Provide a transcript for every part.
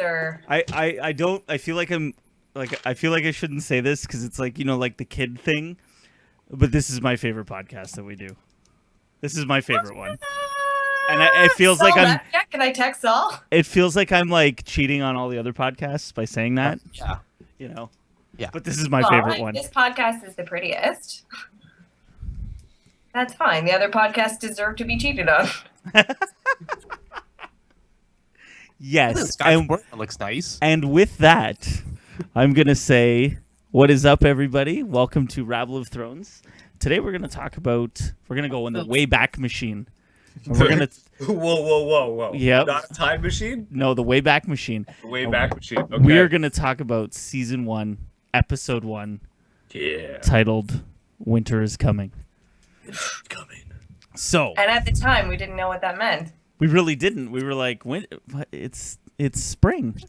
or I don't. I feel like I feel like I shouldn't say this because it's like like the kid thing, but this is my favorite podcast that we do. This is my favorite one, and it feels Saul like I'm. Can I text Saul? It feels like I'm like cheating on all the other podcasts by saying that. Yeah. Yeah. But this is my favorite one. This podcast is the prettiest. That's fine. The other podcasts deserve to be cheated on. Yes, That looks nice. And with that, I'm gonna say, what is up, everybody? Welcome to Rabble of Thrones. Today we're gonna talk about. We're gonna go in the Wayback Machine. And we're gonna. Whoa! Yep. Not a time machine. No, the Wayback Machine. Wayback machine. Okay. We are gonna talk about season 1, episode 1. Yeah. Titled "Winter is Coming." It's coming. So. And at the time, we didn't know what that meant. We really didn't. We were like, it's spring.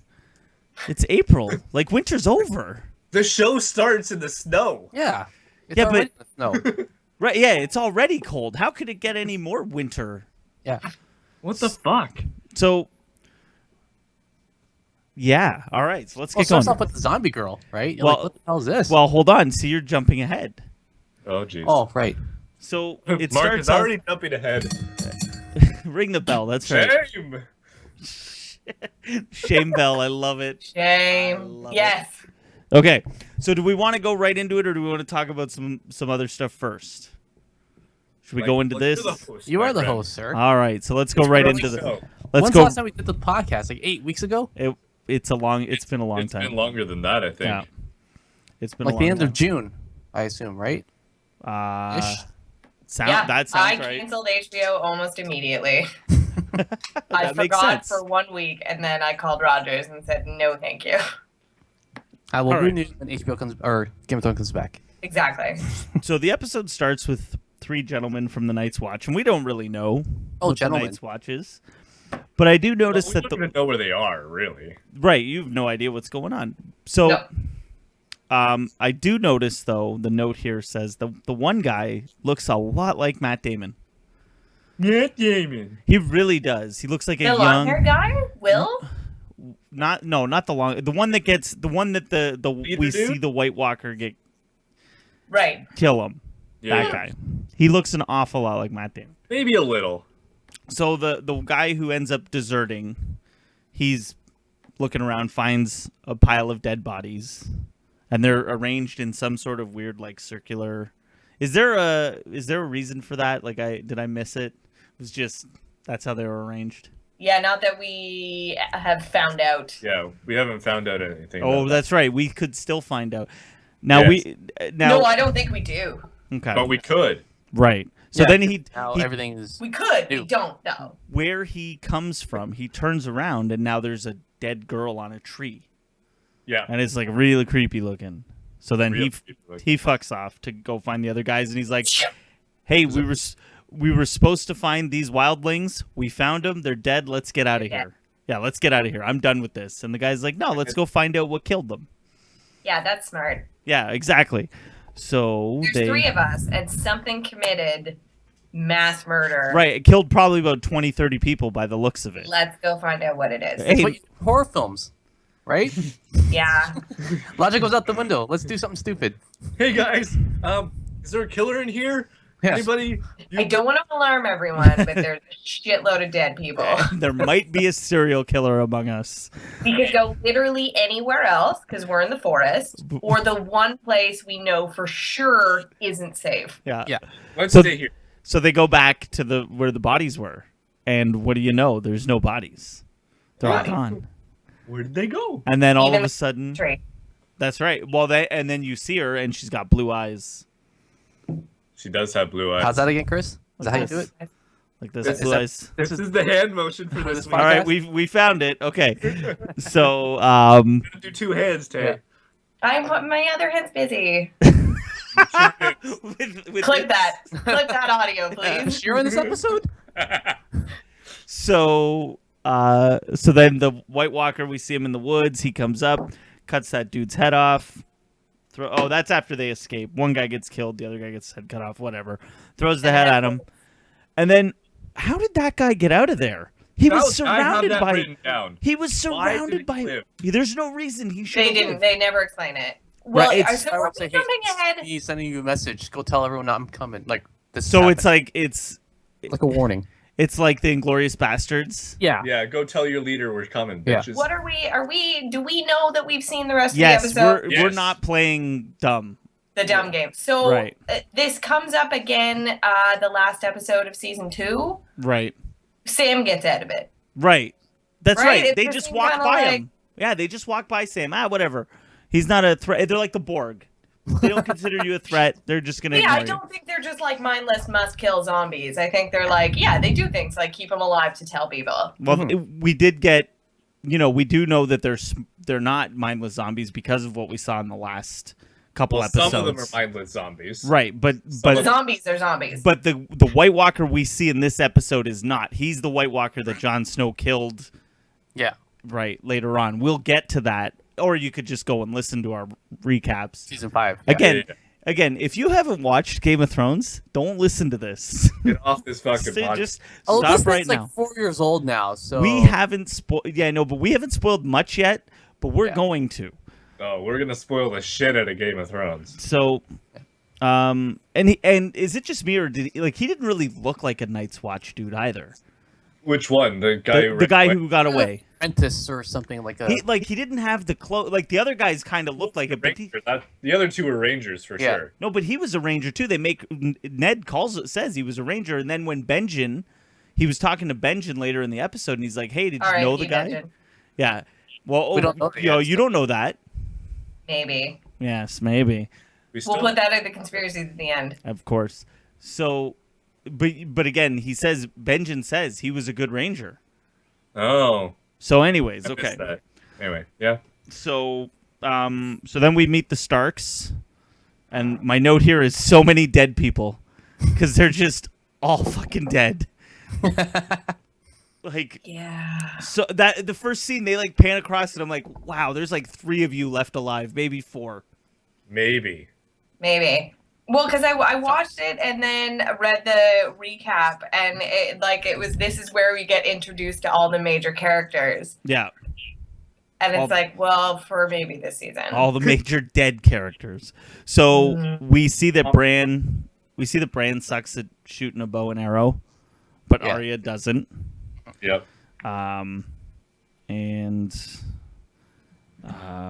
It's April. Like, winter's over. The show starts in the snow. Yeah. No. Right, yeah, it's already cold. How could it get any more winter? Yeah. What the fuck? So, yeah. All right, so let's get Starts going. off with the zombie girl, right? You're Well- like, what the hell is this? Well, hold on. See, you're jumping ahead. Oh jeez. oh, right. So, it Mark starts is off... already jumping ahead. Ring the bell. That's right. Shame. Shame bell. I love it. Shame. love Yes. Okay, so do we want to go right into it, or do we want to talk about some other stuff first? Should we go into this? You are the host, sir. All right, so let's go right into the. show. Let's When's go. the last time we did the podcast? Like 8 weeks ago? It's been a long It's time. been longer than that, I think. Yeah. It's been Like a the long end time. of June, I assume, right? That I sounds right. canceled HBO almost immediately. I That makes forgot sense. for 1 week, and then I called Rogers and said, no, thank you. I will All right. renew when HBO comes or Game of Thrones comes back. Exactly. So the episode starts with 3 gentlemen from the Night's Watch, and we don't really know what gentlemen. the Night's Watch is. But I do notice We that don't even know where they are, really. right, you have no idea what's going on. So No. I do notice though the note here says the one guy looks a lot like Matt Damon. Matt Damon. He really does. He looks like a The young long-haired guy? Will? not the one that the Peter we dude? see the White Walker get Right. kill him. Yeah. That guy. He looks an awful lot like Matt Damon. Maybe a little. So the guy who ends up deserting, he's looking around, finds a pile of dead bodies, and they're arranged in some sort of weird like circular. Is there a reason for that? Like did I miss it? It was just that's how they were arranged. Yeah, not that we have found out. Yeah, we haven't found out anything. Oh, about that's right. We could still find out. Now Yes. No, I don't think we do. okay. that. But we could. Right. So Yeah, then he everything is. We could. We Ew. don't, though. where he comes from, he turns around and now there's a dead girl on a tree. Yeah. And it's like really creepy looking. So then Real he people. fucks off to go find the other guys, and he's like, "Hey, we were supposed to find these wildlings. We found them. They're dead. Let's get out of They're here. Yeah, let's get out of here. I'm done with this." And the guy's like, "No, let's go find out what killed them." Yeah, that's smart. Yeah, exactly. So There's 3 of us, and something committed mass murder. right, it killed probably about 20, 30 people by the looks of it. Let's go find out what it is. Hey, What, horror films, right? Yeah. Logic goes out the window. Let's do something stupid. Hey guys, is there a killer in here? Yes. Anybody? I don't want to alarm everyone, but there's a shitload of dead people. there might be a serial killer among us. We could go literally anywhere else because we're in the forest, or the one place we know for sure isn't safe. Yeah. Yeah. Let's So- stay here. So they go back to where the bodies were, and what do you know? There's no bodies. They're all Right. gone. Where did they go? And then all Even of a the sudden, Tree. that's right. Well, and then you see her, and she's got blue eyes, She does have blue eyes. How's that again, Chris? Is that how you do it? like this This blue is- eyes. This is the hand motion for this This one. All right, podcast? we found it. Okay, so Do 2 hands, Tay. My other hand's busy. with Click that. Click that audio, please. You're in this episode? So then the White Walker, we see him in the woods. He comes up, cuts that dude's head off. That's after they escape. One guy gets killed, the other guy gets his head cut off. Whatever. Throws the head at him, and then how did that guy get out of there? He I was have surrounded that by. written down. He was Why did surrounded he by. live? There's no reason he should. They didn't. They never explain it. Well, Right, it's- so we're jumping ahead. He's sending you a message. Go tell everyone I'm coming. Like this. So is it's like like a warning. it's like the Inglorious Bastards. Yeah. Yeah, go tell your leader we're coming, Yeah. bitches. What are we? Are we? Do we know that we've seen the rest Yes, of the episode? we're Yes. not playing dumb. The dumb game. So Right. This comes up again. The last episode of season 2. Right. Sam gets out of it. Right. That's Right, right. it They just just seemed walk kinda by like- him. Yeah, they just walk by Sam. Whatever. He's not a threat. They're like the Borg. They don't consider you a threat. They're just gonna. Yeah, I ignore you. don't think they're just like mindless must-kill zombies. I think they're like, yeah, they do things like keep them alive to tell people. Well, we did get. We do know that they're not mindless zombies because of what we saw in the last couple episodes. Some of them are mindless zombies. Right, but Zombies are zombies. but the White Walker we see in this episode is not. He's the White Walker that Jon Snow killed. Yeah. Right, later on. We'll get to that. Or you could just go and listen to our recaps. Season 5. Again, if you haven't watched Game of Thrones, don't listen to this. Get off this fucking podcast. Just Oh, stop this right thing's now. like 4 years old now, so We haven't spoiled. Yeah, I know, but we haven't spoiled much yet. But we're Yeah. going to. Oh, we're gonna spoil the shit out of Game of Thrones. So, and is it just me or did he didn't really look like a Night's Watch dude either? Which one? The guy The guy who got Like away. apprentice or something like a. He didn't have the clothes. Like the other guys kind of looked like it, but the other two were Rangers for Yeah. sure. no, but he was a ranger too. Ned says he was a ranger, and then when he was talking to Benjen later in the episode, and he's like, "Hey, did you know the guy?" mentioned. Yeah. Well, We don't know that yet, you don't know that. Maybe. Yes, maybe. We'll put that in the conspiracies at the end. Of course. So, but again, Benjen says he was a good ranger. Oh. So, anyways, I okay. missed that. Anyway, yeah. So then we meet the Starks, and my note here is so many dead people because they're just all fucking dead. Like, Yeah. so that the first scene they like pan across, and I'm like, wow, there's like 3 of you left alive, maybe 4. Maybe. Well, because I watched it and then read the recap, and this is where we get introduced to all the major characters, Yeah, and All- it's like, well, for maybe this season. all the major dead characters. So we see that Bran sucks at shooting a bow and arrow, but Yeah. Arya doesn't. Yep. And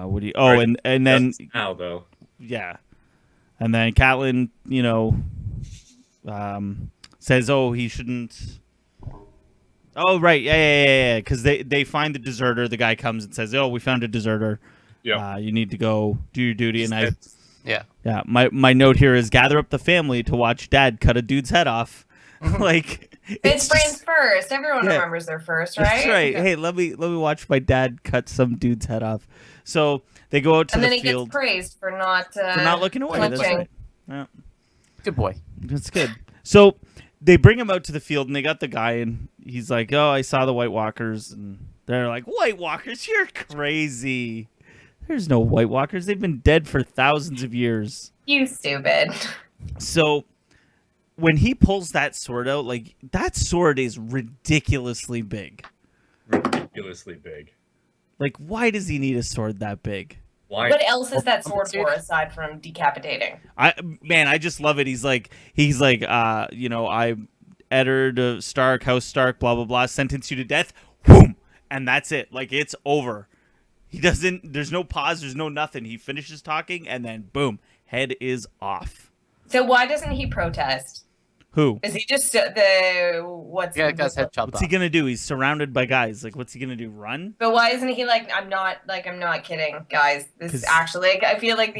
what do you? Oh, and then Now though. yeah, and then Catelyn, says, "Oh, he shouldn't." Oh, right, yeah. Because they find the deserter. The guy comes and says, "Oh, we found a deserter. Yep. You need to go do your duty." And Yeah. my note here is gather up the family to watch Dad cut a dude's head off. Like It's just- Bran's first. Everyone Yeah. remembers their first, right? That's right. Hey, let me watch my dad cut some dude's head off. So they go out to And the then he field gets praised for not looking away. That's flinching. right. Yeah, Good boy. that's good. So they bring him out to the field, and they got the guy, and he's like, "Oh, I saw the White Walkers," and they're like, "White Walkers? You're crazy. There's no White Walkers. They've been dead for thousands of years." You stupid. So when he pulls that sword out, like that sword is ridiculously big. Ridiculously big. Like, why does he need a sword that big? Why? What else is that sword for aside from decapitating? I just love it. He's like, I Eddard Stark, House Stark, blah blah blah, sentence you to death, boom, and that's it. Like it's over. He doesn't. There's no pause. There's no nothing. He finishes talking, and then boom, head is off. So why doesn't he protest? Who? Is he just what's Yeah, guy's head chopped What's off. he gonna do? He's surrounded by guys. Like, what's he gonna do? Run? But why isn't he like, I'm not kidding, guys. This 'Cause- actually, like, I feel like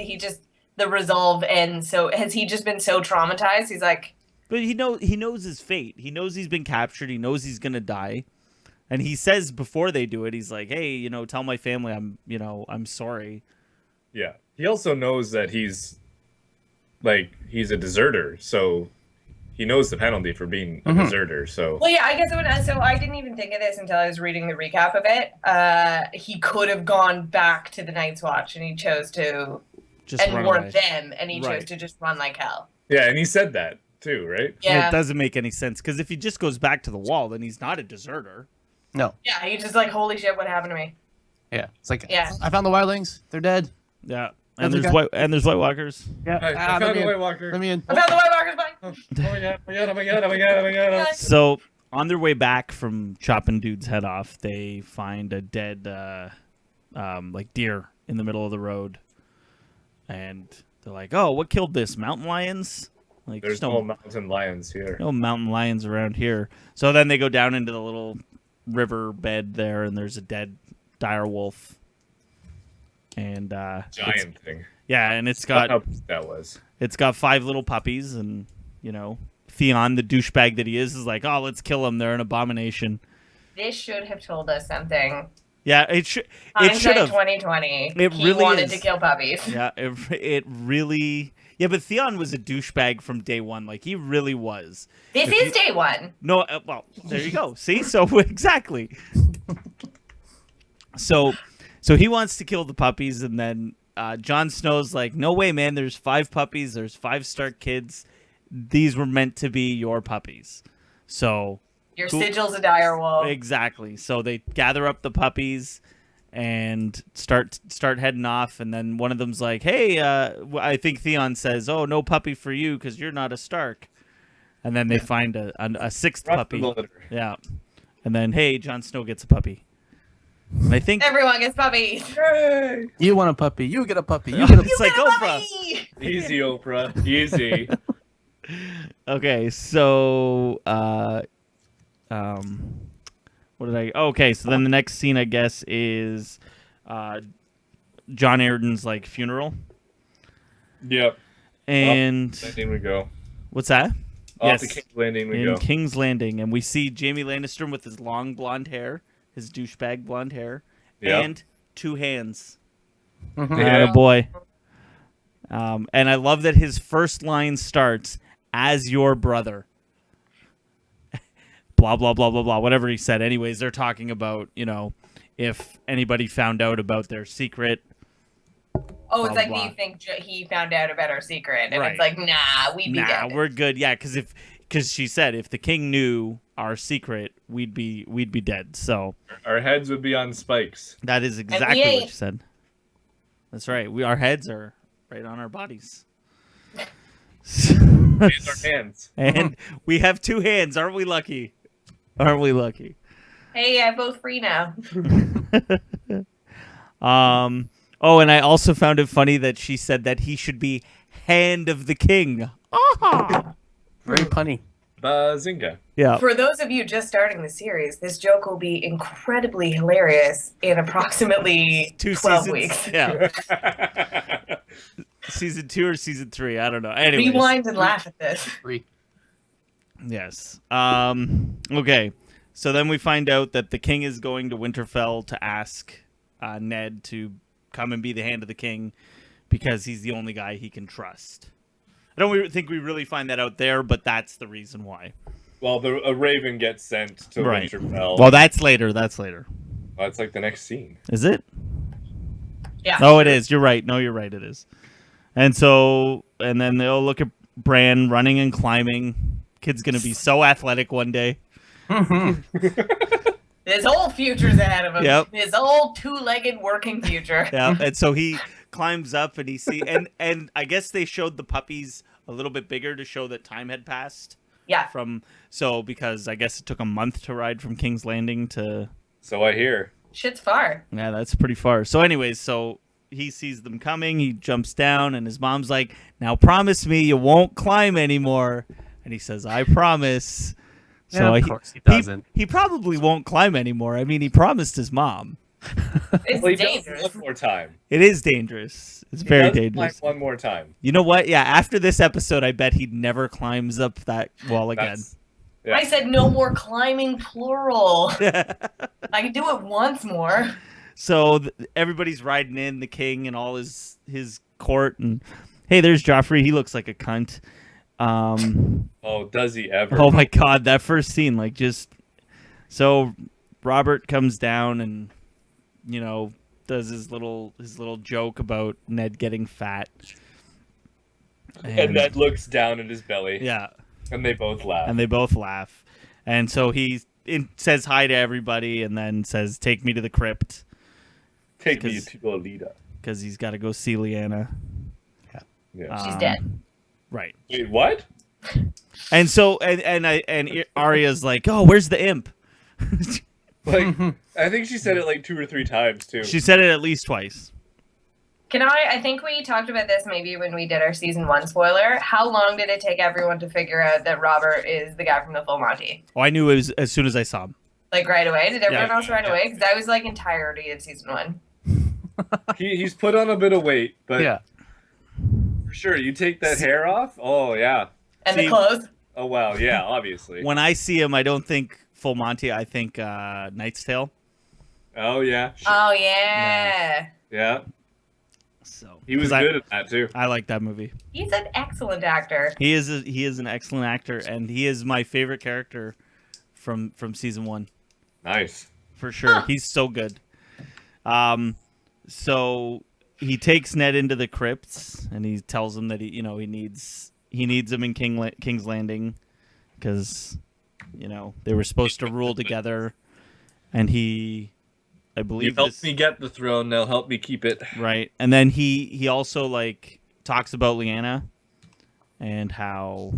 the resolve ends. So has he just been so traumatized? He's like, But he knows his fate. He knows he's been captured. He knows he's gonna die. And he says before they do it, he's like, "Hey, tell my family I'm sorry." Yeah. He also knows that he's a deserter, so he knows the penalty for being a deserter. So well, yeah, I guess so I didn't even think of this until I was reading the recap of it. He could have gone back to the Night's Watch, and he chose to, Just and run warned away. them, and he Right. chose to just run like hell. yeah, and he said that too, right? Yeah, Yeah. it doesn't make any sense because if he just goes back to the wall, then he's not a deserter. No. Yeah, he just like, holy shit, what happened to me? Yeah. It's like, Yeah. I found the wildlings. They're dead. Yeah. That's And there's White Walkers. Yeah. I found the White Walker. Let me in. I found the White Walkers back. Oh my god! Oh my god! Oh my god! Oh my god! Oh my god! So on their way back from chopping dude's head off, they find a dead like deer in the middle of the road, and they're like, "Oh, what killed this? Mountain lions?" Like, There's no mountain lions here. no mountain lions around here. So then they go down into the little river bed there, and there's a dead dire wolf. And Giant thing. yeah, and it's How got that was. it's got 5 little puppies, and you know, Theon, the douchebag that he is like, "Oh, let's kill them. They're an abomination." This should have told us something. Yeah, it should Hindsight have. 2020. It He really wanted is. to kill puppies. Yeah, it really. Yeah, but Theon was a douchebag from day one. Like, he really was. This is day one. No, well, there you go. See, so exactly. So he wants to kill the puppies, and then Jon Snow's like, "No way, man! There's 5 puppies. There's 5 Stark kids. These were meant to be your puppies." So Your sigil's a dire wolf. exactly. So they gather up the puppies and start heading off, and then one of them's like, "Hey, I think Theon says, 'Oh, no puppy for you because you're not a Stark.'" And then they find a 6th Rough puppy. the litter. Yeah. And then, hey, Jon Snow gets a puppy. And I think Everyone gets puppies. Yay! You want a puppy. You get a puppy. You get a it's like Get a Oprah. puppy! Easy, Oprah. Easy. Okay, so what did I? Okay, so then the next scene, I guess, is John Arden's like funeral, Yep. and Landing we go. what's that? Off the King's Landing we in go. King's Landing, and we see Jaime Lannister with his long blonde hair, his douchebag blonde hair, Yep. and 2 hands. Yeah. Boy. And I love that his first line starts as your brother. Blah, blah, blah, blah, blah, whatever he said. Anyways, they're talking about, you know, if anybody found out about their secret. Oh, it's Blah, like, blah. do you think he found out about our secret? And Right. it's like, nah, we'd be Nah, dead. we're good. Yeah, because she said if the king knew our secret, we'd be dead. So Our heads would be on spikes. that is exactly what ain't. she said. That's right. Our heads are right on our bodies. And our hands. And we have 2 hands. Aren't we lucky? Aren't we lucky? Hey, I'm both free now. Oh, and I also found it funny that she said that he should be hand of the king. Ah! Very punny. Bazinga. Yeah. For those of you just starting the series, this joke will be incredibly hilarious in approximately 2 12 seasons. weeks. Yeah. Season 2 or season 3, I don't know. Anyways. Rewind and laugh at this. 3. Yes. Okay. So then we find out that the king is going to Winterfell to ask Ned to come and be the hand of the king because he's the only guy he can trust. I don't think we really find that out there, but that's the reason why. Well, a raven gets sent to Right. Winterfell. Well, that's later. That's later. That's like the next scene. Is it? Yeah. Oh, it is. You're right. No, you're right. It is. And so, and then they'll look at Bran running and climbing. Kid's going to be so athletic one day. His whole future's ahead of him. Yep. His whole 2-legged working future. Yeah. And so he climbs up and he and I guess they showed the puppies a little bit bigger to show that time had passed Yeah. because I guess it took a month to ride from King's Landing to, So I hear. Shit's far. yeah, that's pretty far. So anyways, so he sees them coming, he jumps down, and his mom's like, "Now promise me you won't climb anymore." And he says, "I promise." So Yeah, of course he doesn't. He probably won't climb anymore. I mean, he promised his mom. It's Well, he does dangerous. one more time. It is dangerous. It's very He does dangerous. climb one more time. You know what? Yeah, after this episode, I bet he never climbs up that wall again. That's- yeah. I said no more climbing, plural. I can do it once more. So everybody's riding in, the king and all his court, and hey, there's Joffrey. He looks like a cunt. Oh, does he ever? Oh my god, that first scene, like, just so Robert comes down and, you know, does his little joke about Ned getting fat, And Ned looks down at his belly. yeah, And they both laugh. and they both laugh, and so he says hi to everybody and then says, "Take me to the crypt." Take me to Lolita. Because he's got to go see Lyanna. Yeah. She's dead. Right. Wait, what? And so and Arya's like, "Oh, where's the imp?" Like, I think she said it like 2 or 3 times too. She said it at least twice. I think we talked about this maybe when we did our season 1 spoiler. How long did it take everyone to figure out that Robert is the guy from the Full Monty? Oh, I knew it was as soon as I saw him. Like right away? Did everyone Yeah. else right away? Because I was like entirety of season 1. He's put on a bit of weight, but Yeah. for sure, you take that hair off. Oh yeah. And See- the clothes? Oh wow. Yeah. Obviously. When I see him, I don't think Full Monty. I think Knight's Tale. Oh yeah. Sure. Oh, yeah. Yeah. So He was 'cause good at that too. I like that movie. He's an excellent actor. He is an excellent actor, and he is my favorite character from season 1 Nice. for sure. He's so good. So he takes Ned into the crypts, and he tells him that he needs him in King's Landing because they were supposed to rule together, and I You believe helped me get the throne. Now help me keep it. right. And then he also like talks about Lyanna and how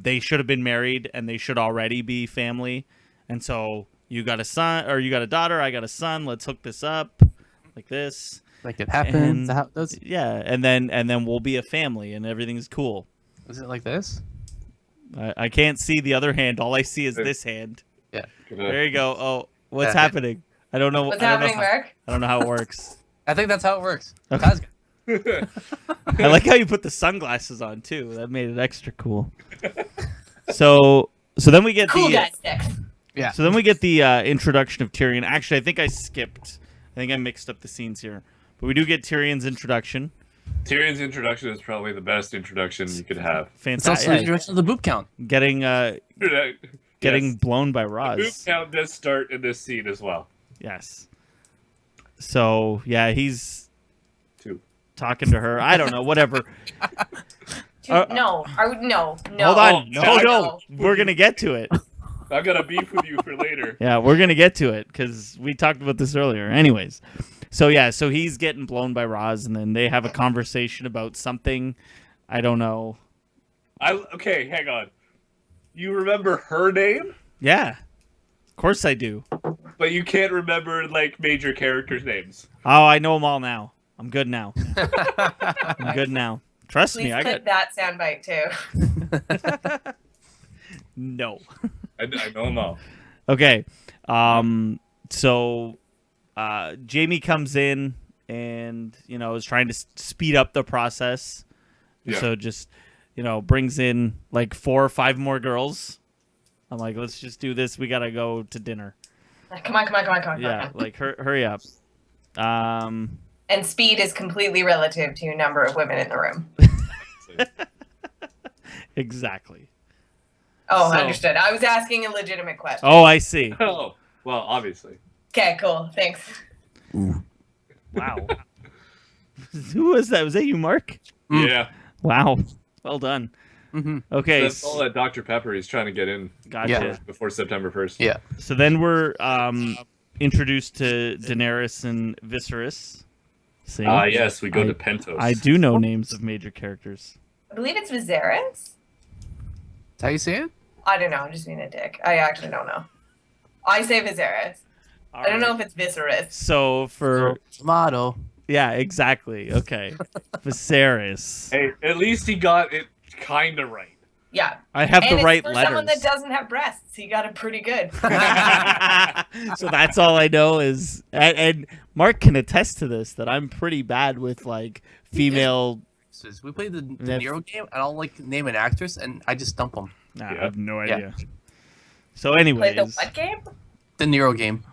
they should have been married and they should already be family, and so you got a son or you got a daughter, I got a son. Let's hook this up like this. Like it happens. And- Yeah, and then we'll be a family and everything's cool. Is it like this? I can't see the other hand. All I see is this hand. Yeah. There you go. Oh, what's Yeah. happening? I don't know. What's I don't know happening, Mark? I don't know how it works. I think that's how it works. Okay. That's good. I like how you put the sunglasses on too. That made it extra cool. So then we get Cool the guy sticks. Yeah. so then we get the introduction of Tyrion. Actually, I think I skipped. I think I mixed up the scenes here. But we do get Tyrion's introduction. Tyrion's introduction is probably the best introduction you could have. It's also Fantastic. the introduction of the boop count. Getting Yes. blown by The Roz. boot count does start in this scene as well. Yes. So yeah, he's 2. talking to her. I don't know. Whatever. No. No. Hold on. Oh, No. We're gonna get to it. I've got a beef with you for later. Yeah, we're gonna get to it because we talked about this earlier. Anyways, so he's getting blown by Roz, and then they have a conversation about something. I don't know. Okay, hang on. You remember her name, Yeah, of course I do. but you can't remember like major characters' names. Oh, I know them all now. I'm good now. I'm good now. Trust Please me, I clip got that soundbite too. no. I know them all. Okay. So Jamie comes in and is trying to speed up the process. Yeah. So just brings in like 4 or 5 more girls. I'm like, let's just do this. We gotta go to dinner. Come on. Yeah, like hurry up. And speed is completely relative to number of women in the room. Exactly. Oh, So- understood. I was asking a legitimate question. Oh, I see. Oh, well, obviously. Okay, cool. Thanks. Wow. Who was that? Was that you, Mark? Yeah. Wow. Well done. Mm-hmm. Okay. That's all that Dr. Pepper he's trying to get in Gotcha. Yeah. before September 1st. Yeah. So then we're introduced to Daenerys and Viserys. See? Yes, we go I- to Pentos. I do know names of major characters. I believe it's Viserys. Is that how you say it? I don't know. I'm just being a dick. I actually don't know. I say Viserys. I don't know if it's Viserys. So for Tomato. yeah, exactly. Okay, Viserys. Hey, at least he got it kind of right. Yeah. I have And the it's right for letters. someone that doesn't have breasts. He got it pretty good. So that's all I know is, and Mark can attest to this that I'm pretty bad with like female. We played the Yeah. Nero game, and I'll like name an actress, and I just stump them. Nah, I Yeah. have no Yeah. idea. So, Play anyways, the what game? The Nero game.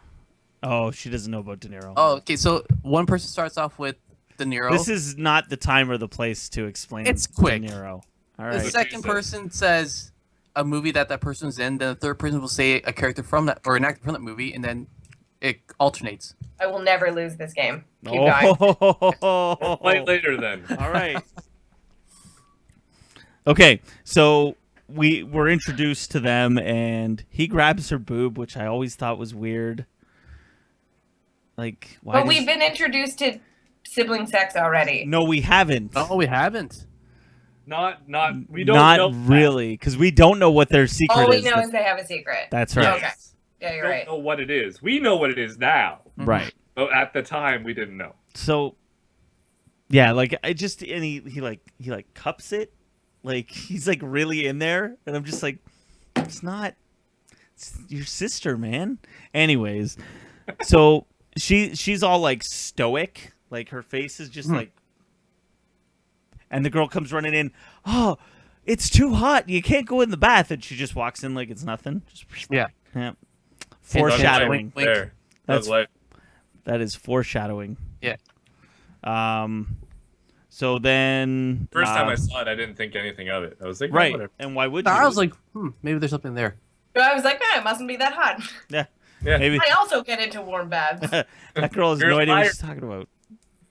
oh, she doesn't know about De Niro. Oh, okay. So one person starts off with De Niro. This is not the time or the place to explain. It's quick. De Niro. All The right. second person says a movie that person's in. Then the third person will say a character from that or an actor from that movie, and then it alternates. I will never lose this game. Keep going. Play later then. All right. Okay, so we were introduced to them, and he grabs her boob, which I always thought was weird. Like, why? But we've been introduced to sibling sex already. No, we haven't. Oh, we haven't. We don't Not know really, because we don't know what their secret All we is. know is they have a secret. That's that. right. Okay. Yeah, We you're don't right. know what it is. We know what it is now, Right. but at the time we didn't know. So, yeah, like I just and he cups it, like he's like really in there, and I'm just like, it's your sister, man. Anyways, so she's all like stoic, like her face is just like, and the girl comes running in. Oh, it's too hot. You can't go in the bath, and she just walks in like it's nothing. Just Yeah. Foreshadowing. Wink. There. That's like that is foreshadowing. Yeah. So then first time I saw it, I didn't think anything of it. I was like, oh, right, whatever. and why would you? I was like, maybe there's something there. So I was like, man, it mustn't be that hot. yeah, Yeah. maybe I also get into warm baths. that girl has You're no idea what fired. she's talking about.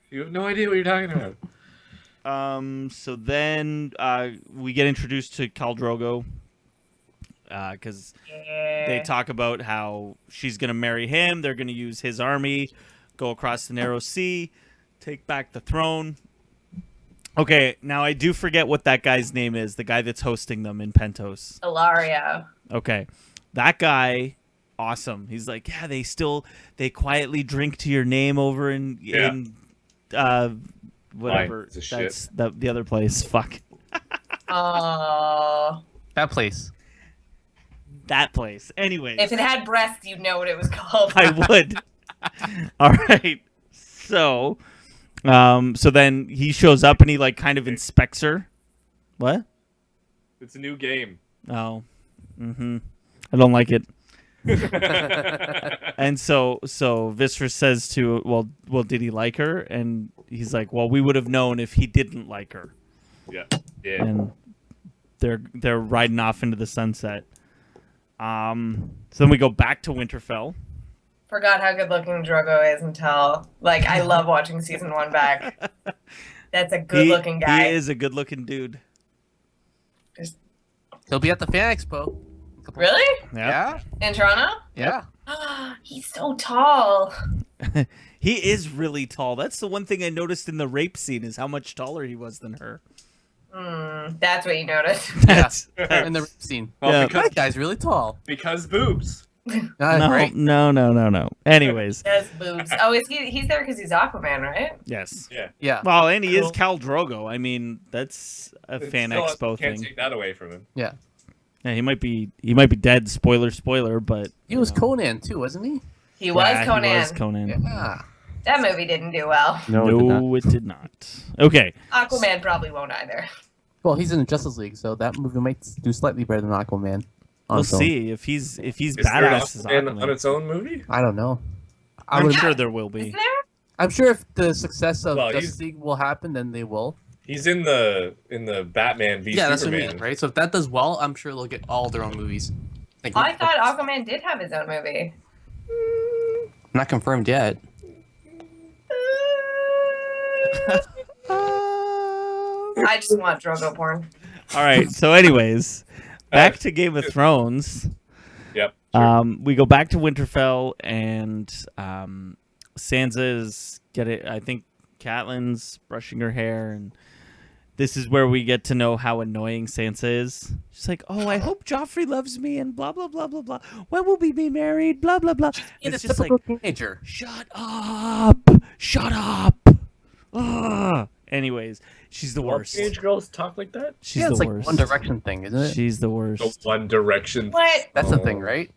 You have no idea what you're talking about. So then we get introduced to Khal Drogo because they talk about how she's gonna marry him. They're gonna use his army, go across the Narrow Sea, take back the throne. Okay, now I do forget what that guy's name is. The guy that's hosting them in Pentos. Ilaria. Okay, that guy, awesome. He's like, yeah, they quietly drink to your name over in whatever. Piece of shit. That's the other place. Fuck Oh. That place. that place. Anyways, If it had breasts, you'd know what it was called. I would. All right. So, so then he shows up and he like kind of inspects her. What? It's a new game. Oh. I don't like it. And so Viscera says to, well, did he like her? And he's like, well, we would have known if he didn't like her. Yeah. Yeah. And they're riding off into the sunset. So then we go back to Winterfell. Forgot how good looking Drogo is until, like, I love watching season 1 back. That's a good looking guy. He is a good looking dude. He'll be at the Fan Expo. Really? Yeah. In Toronto? Yeah. He's so tall. He is really tall. That's the one thing I noticed in the rape scene is how much taller he was than her. That's what you noticed. That's In the rape scene. Well, Yeah. That guy's really tall. because boobs. Right? no. Anyways, He has boobs. Oh, he's there because he's Aquaman, right? yes. Yeah. Yeah. Well, and he is Cool. Khal Drogo. I mean, that's a Fan Expo Can't thing. take that away from him. Yeah. Yeah, he might be dead. Spoiler, but He was Conan too, wasn't he? He was Conan. He was Conan. Yeah. That movie didn't do well. No, it did not. Okay. Aquaman probably won't either. Well, he's in the Justice League, so that movie might do slightly better than Aquaman. on We'll its own. see if he's Is there badass as Aquaman Aquaman. on its own movie? I don't know. I'm would- sure there will be. Isn't there? I'm sure if the success of Well, Justice League will happen, then they will. He's in the Batman v Yeah, that's what I Superman. mean, right? So if that does well, I'm sure they'll get all their own movies. Like, I thought Aquaman did have his own movie. not confirmed yet. I just want Drogo porn. All right. So, anyways, back to Game of Thrones. Yep. Sure. We go back to Winterfell, and Sansa is getting. I think Catelyn's brushing her hair, and this is where we get to know how annoying Sansa is. She's like, "Oh, I hope Joffrey loves me," and blah blah blah blah blah. When will we be married? Blah blah blah. It's just like, teenager. shut up, shut up. Ugh. Anyways, she's the All worst. teenage girls talk like that? She's Yeah, the it's like worst. One Direction thing, isn't it? She's the The worst. One Direction. What? That's the thing, right?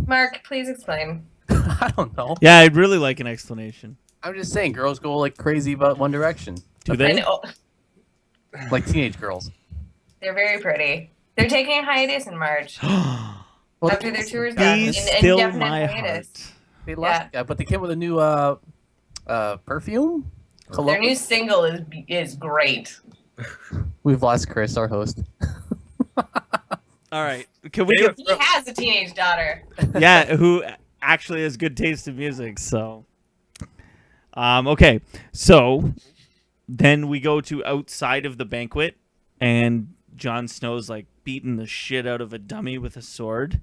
Mark, please explain. I don't know. Yeah, I'd really like an explanation. I'm just saying, girls go like crazy about One Direction. Do I they? know. Like teenage girls. They're very pretty. They're taking a hiatus in March Well, after their tour's done. Be An still indefinite my hiatus. heart. They lost, yeah, but they came with a new perfume. Their Cologne? new single is great. We've lost Chris, our host. All right. Can we Game get He has a teenage daughter. yeah, who actually has good taste in music, so okay. So then we go to outside of the banquet and Jon Snow's like beating the shit out of a dummy with a sword,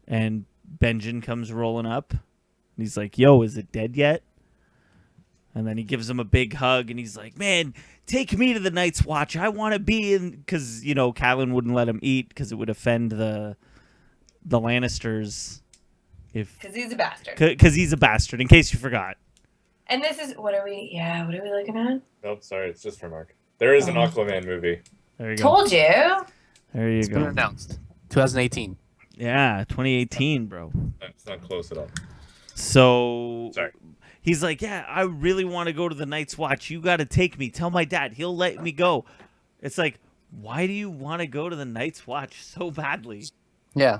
and Benjen comes rolling up, and he's like, "Yo, is it dead yet?" And then he gives him a big hug, and he's like, "Man, take me to the Night's Watch. I want to be in," because Catelyn wouldn't let him eat because it would offend the Lannisters. Because he's a bastard. Because he's a bastard. In case you forgot. And this is what are we looking at? Nope, sorry, it's just for Mark. There is an Aquaman movie. There you go. Told you. There you It's been go. announced. 2018. Yeah, 2018, bro. It's not close at all. So Sorry. he's like, "Yeah, I really want to go to the Night's Watch. You got to take me. Tell my dad. He'll let me go." It's like, why do you want to go to the Night's Watch so badly? Yeah.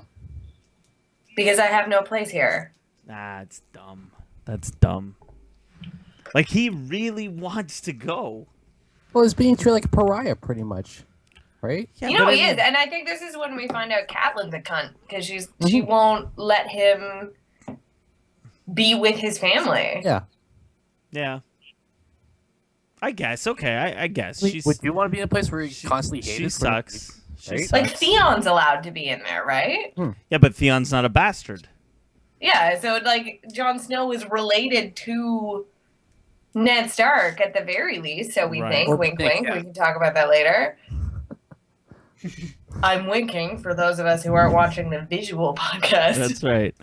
Because I have no place here. Nah, it's dumb. That's dumb. Like, he really wants to go. Well, he's being treated like a pariah, pretty much, right? Yeah, You know but he I is, mean- and I think this is when we find out Catelyn's a cunt because she won't let him be with his family. Yeah. Yeah. I guess. Okay, I guess. Would you want to be in a place where you constantly hate She it? sucks. She Right? sucks. Like Theon's allowed to be in there, right? Yeah, but Theon's not a bastard. Yeah, so like Jon Snow is related to Ned Stark at the very least, so we Right. think. Or Wink, think, wink. yeah. We can talk about that later. I'm winking for those of us who aren't watching the visual podcast. That's right.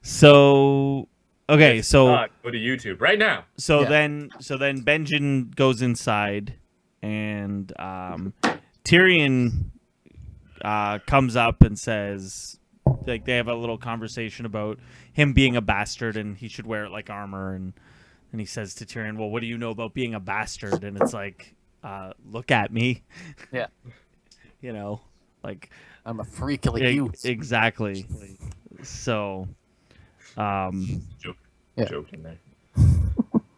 So, okay, so Go to YouTube right now. then Benjen goes inside, and Tyrion comes up and says, like, they have a little conversation about him being a bastard and he should wear it like armor, and he says to Tyrion, "Well, what do you know about being a bastard?" And it's like, look at me. Yeah. Like, I'm a freak like yeah, you. exactly. So, Joke. Yeah. Joke in there.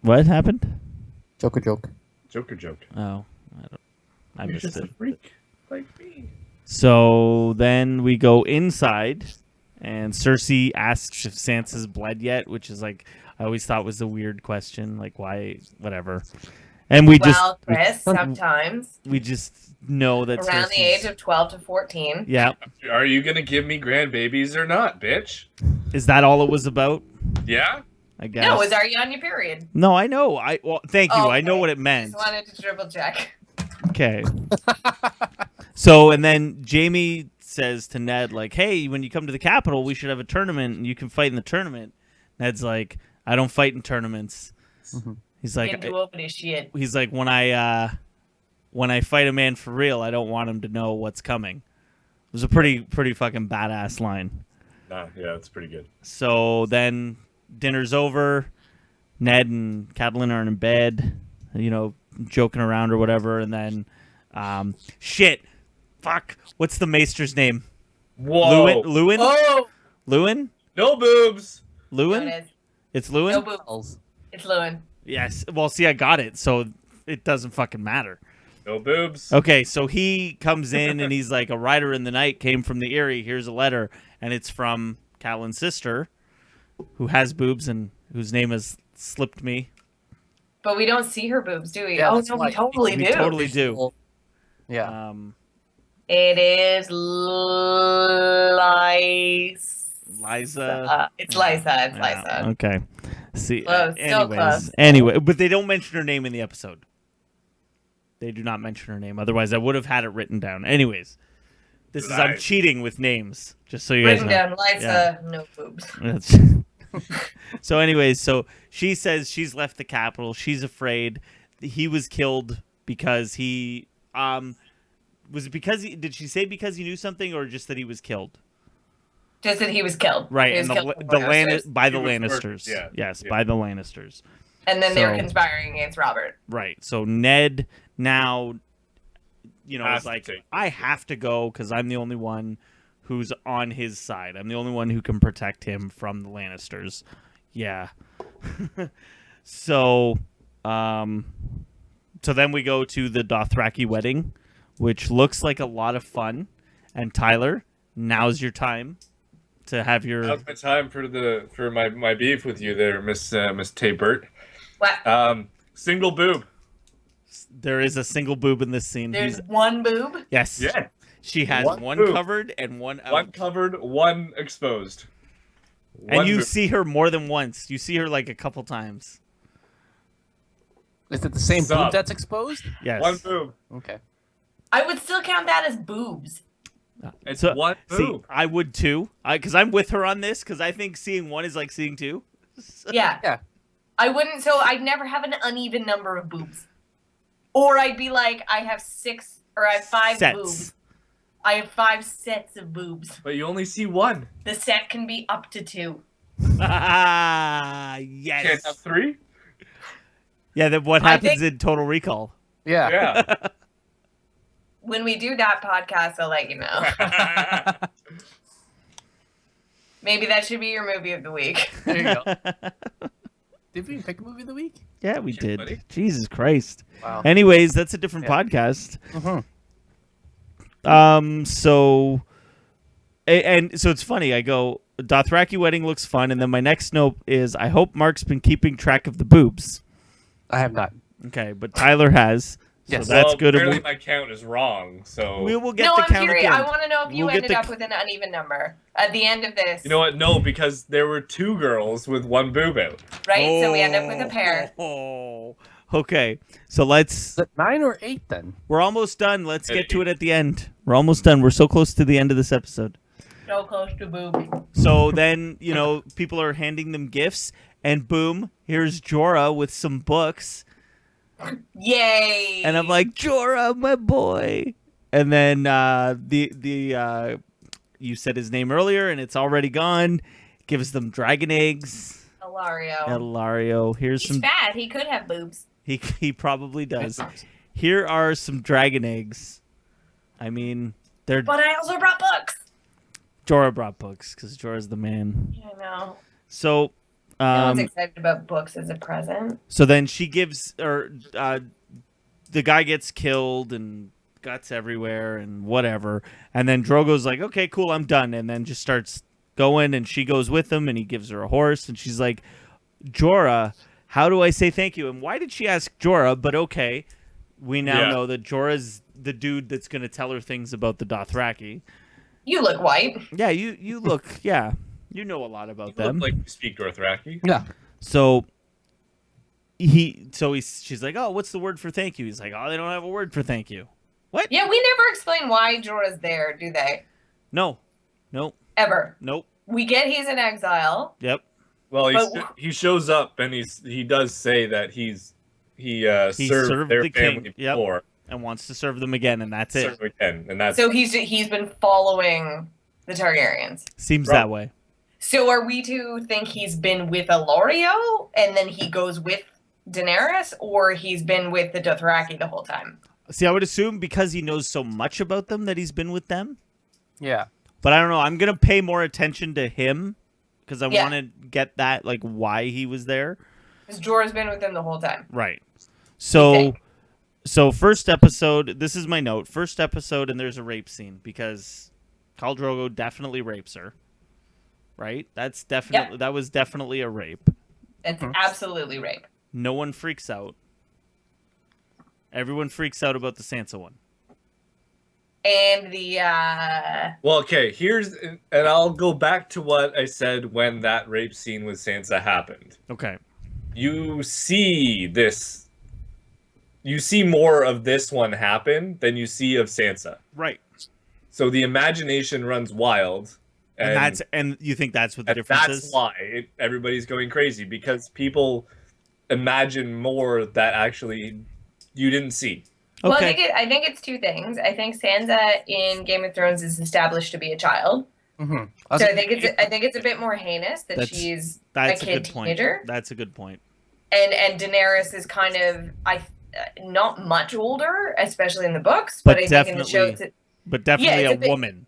what happened? Joker joke. Joker joke. Oh, I You're missed just a it. freak like me. So then we go inside, and Cersei asks if Sansa's bled yet, which is like, I always thought was a weird question. Like, why? Whatever. And we Chris, sometimes we just know that around the Cersei's- age of 12 to 14. Yeah. Are you gonna give me grandbabies or not, bitch? Is that all it was about? Yeah? I guess. No, are you on your period? No, I know. Thank you. Oh, I know okay. what it meant. Just wanted to triple check. Okay. So, and then Jamie says to Ned, like, "Hey, when you come to the capital, we should have a tournament, and you can fight in the tournament." Ned's like, "I don't fight in tournaments." He's like, Can't do over this shit. he's like, when I fight a man for real, I don't want him to know what's coming. It was a pretty fucking badass line. Nah, yeah, it's pretty good. So then dinner's over. Ned and Catelyn are in bed, joking around or whatever, and then shit. Fuck. What's the maester's name? Whoa! Lewin? Oh! Lewin? No boobs! No, Lewin? it is. It's Lewin? No boobs. It's Lewin. Yes. Well, see, I got it, so it doesn't fucking matter. No boobs. Okay, so he comes in and he's like, "A rider in the night came from the Eyrie. Here's a letter." And it's from Catelyn's sister, who has boobs and whose name has slipped me. But we don't see her boobs, do we? Yeah, Oh, that's no, why- we totally We do. totally do. Yeah. It is Liza. It's Liza. It's Yeah, Liza. okay. See, Close, still close. Anyway, but they don't mention her name in the episode. They do not mention her name. Otherwise, I would have had it written down. Anyways, I'm Nice. cheating with names, just so you guys Written know. down Liza, no boobs. That's- So anyways, so she says she's left the capital. She's afraid. He was killed because he was it because he did she say because he knew something or just that he was killed? Just that he was killed. Right, He was and killed by Lannisters. by the He was Lannisters. murdered, yeah. Yes, Yeah. by the Lannisters. And then they were So- conspiring against Robert. Right. So Ned now Has is to like, take- I have to go because I'm the only one who's on his side. I'm the only one who can protect him from the Lannisters. Yeah. So then we go to the Dothraki wedding, which looks like a lot of fun. And Tyler, now's your time to have your Now's my time for my beef with you there, Miss Taybert. What? Single boob. There is a single boob in this scene. There's one boob? Yes. Yeah. She has one boob. covered and one out. One covered, one exposed. And One you boob. see her more than once. You see her like a couple times. Is it the same Sup? boob that's exposed? Yes. One boob. Okay. I would still count that as boobs. It's So, one see, boob. I would too. Because I'm with her on this. Because I think seeing one is like seeing two. Yeah. Yeah. I wouldn't. So I'd never have an uneven number of boobs, or I'd be like, I have 6 or I have 5 Sets. boobs. I have 5 sets of boobs. But you only see one. The set can be up to 2. Ah, Can't yes. have 3? Yeah, then what I happens think- in Total Recall? Yeah. Yeah. When we do that podcast, I'll let you know. Maybe that should be your movie of the week. There you go. Did we pick a movie of the week? Yeah, we did. buddy. Jesus Christ. Wow. Anyways, that's a different Yeah. podcast. Mhm. So, and so it's funny. I go, Dothraki wedding looks fun, and then my next note is, I hope Mark's been keeping track of the boobs. I have not. Okay, but Tyler has. Yes. So that's Well, good. Apparently my count is wrong, so... We will get No, the I'm count curious. at the I end. want to know if you We'll get ended the- up with an uneven number at the end of this. You know what? No, because there were 2 girls with 1 boob out. Right? So we end up with a pair. Oh, okay. So let's. Is it 9 or 8 then? We're almost done. Let's get to it at the end. We're almost done. We're so close to the end of this episode. So close to boob. So then, people are handing them gifts, and boom, here's Jorah with some books. Yay! And I'm like, Jorah, my boy. And then you said his name earlier, and it's already gone. Gives them dragon eggs. Ilario. Elario. Here's He's some. fat. He could have boobs. He probably does. Here are some dragon eggs. I mean, they're But I also brought books. Jorah brought books because Jorah's the man. I know. So, No one's excited about books as a present. so then she gives, or the guy gets killed and guts everywhere and whatever. And then Drogo's like, okay, cool, I'm done. And then just starts going, and she goes with him, and he gives her a horse, and she's like, Jorah, how do I say thank you? And why did she ask Jorah? But okay, we now know that Jorah's the dude that's going to tell her things about the Dothraki. You look white. Yeah, you look, yeah, you know a lot about You them. look like you speak Dothraki. Yeah. So she's like, oh, what's the word for thank you? He's like, oh, they don't have a word for thank you. What? Yeah, we never explain why Jorah's there, do they? No. Nope. Ever. Nope. We get he's in exile. Yep. Well, But- he shows up and he does say that he served served their the king. family Yep. before. And wants to serve them again, and that's it. Serve again, and that's So he's been following the Targaryens. Seems Right. that way. So are we to think he's been with Ilario and then he goes with Daenerys, or he's been with the Dothraki the whole time? See, I would assume because he knows so much about them that he's been with them. Yeah. But I don't know. I'm going to pay more attention to him because I Yeah. want to get that, like, why he was there. Because Jorah's been with him the whole time. Right. So, Okay. first episode, this is my note. First episode, and there's a rape scene because Khal Drogo definitely rapes her. Right? That's definitely that was definitely a rape. It's absolutely rape. No one freaks out. Everyone freaks out about the Sansa one. And the Well, okay, and I'll go back to what I said when that rape scene with Sansa happened. Okay. You see more of this one happen than you see of Sansa. Right. So the imagination runs wild. And you think that's what the And difference that's is? why everybody's going crazy, because people imagine more that actually you didn't see. well, Okay. I think it's 2 things. I think Sansa in Game of Thrones is established to be a child. Mm-hmm. So I think it's a bit more heinous that That's- she's That's a a kid good point. teenager. That's a good point. And Daenerys is kind of not much older, especially in the books, but I think in the show definitely- it's But definitely it's a a bit- woman.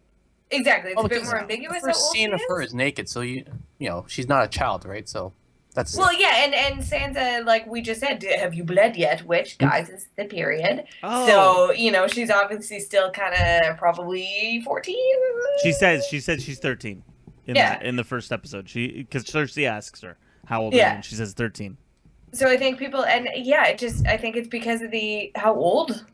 exactly. It's Oh, a bit because more ambiguous. The how first old scene she of her is. is naked, so you know she's not a child, right? So that's Well, yeah, and Sansa, like we just said, have you bled yet? Which, guys, is the period. Oh. So she's obviously still kind of probably 14. She said she's 13 Yeah. in the first episode. Because Cersei asks her how old are you, Yeah. and she says 13. So I think people, and yeah, I think it's because of how old.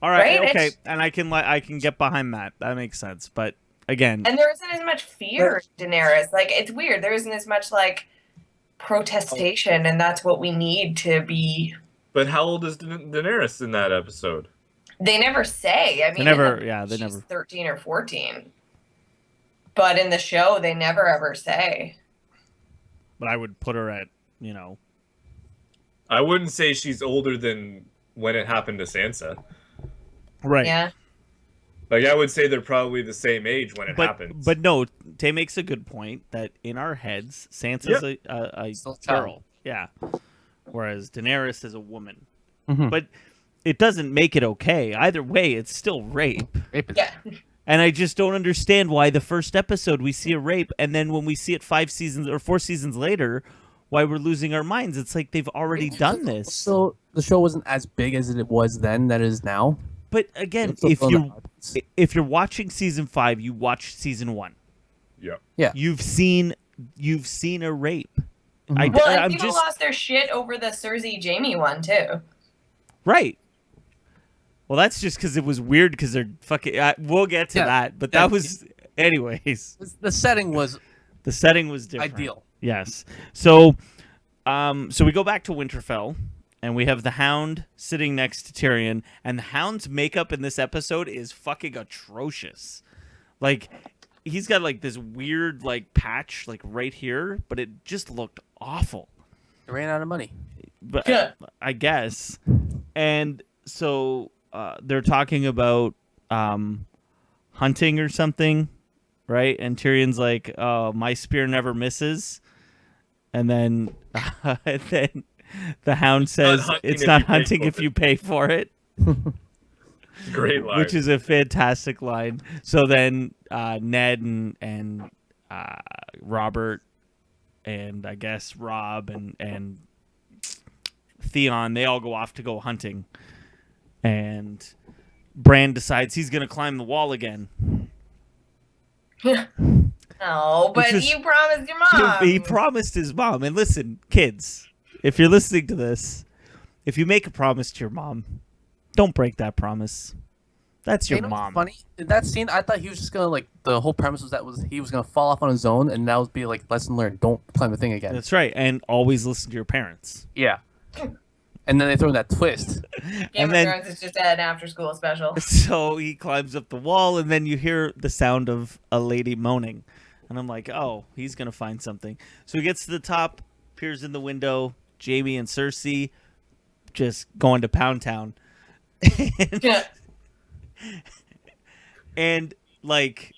All right, Right? okay, and I can get behind that. That makes sense. But again, And there isn't as much fear in Daenerys. Like, it's weird. There isn't as much, like, protestation, and that's what we need to be. But how old is Daenerys in that episode? They never say. I mean, they she's 13 or 14. But in the show, they never ever say. But I would put her at, I wouldn't say she's older than when it happened to Sansa. right. Yeah. Like, I would say they're probably the same age when it happens. But no, Tay makes a good point that in our heads, Sansa's a Still a child. girl. Yeah. Whereas Daenerys is a woman. Mhm. But it doesn't make it okay. Either way, it's still rape. Rape is- Yeah. And I just don't understand why the first episode we see a rape, and then when we see it 4 seasons later, why we're losing our minds. It's like they've already done this. So the show wasn't as big as it was then that it is now. But again, It's still if you're watching season 5, you watch season 1. yeah. Yeah. You've seen a rape. Mhm. Well, and I'm people just lost their shit over the Cersei Jaime one, too. right. Well, that's just because it was weird because they're fucking. We'll get to Yeah. that, but Yeah. that was, anyways. The setting was The setting was different. ideal. Yes. So we go back to Winterfell, and we have the Hound sitting next to Tyrion, and the Hound's makeup in this episode is fucking atrocious. Like, he's got like this weird like patch like right here, but it just looked awful. They ran out of money. But Yeah. I guess. And so they're talking about hunting or something, right? And Tyrion's like, my spear never misses. And then the Hound says, it's not hunting if you pay for it. Great line. Which is a fantastic line. So then Ned and Robert and I guess Rob and Theon, they all go off to go hunting. And Bran decides he's going to climb the wall again. No, but was- you promised your mom. He promised his mom. And listen, kids, if you're listening to this, if you make a promise to your mom, don't break that promise. That's your You know what's mom. funny? In that scene, I thought he was just gonna the whole premise was he was gonna fall off on his own, and that would be like lesson learned. Don't climb the thing again. That's right. And always listen to your parents. Yeah. And then they throw in that twist. Game and of then- Thrones is just an after-school special. So he climbs up the wall, and then you hear the sound of a lady moaning. And I'm like, oh, he's going to find something. So he gets to the top, peers in the window, Jaime and Cersei just going to Pound Town. Yeah. And, like,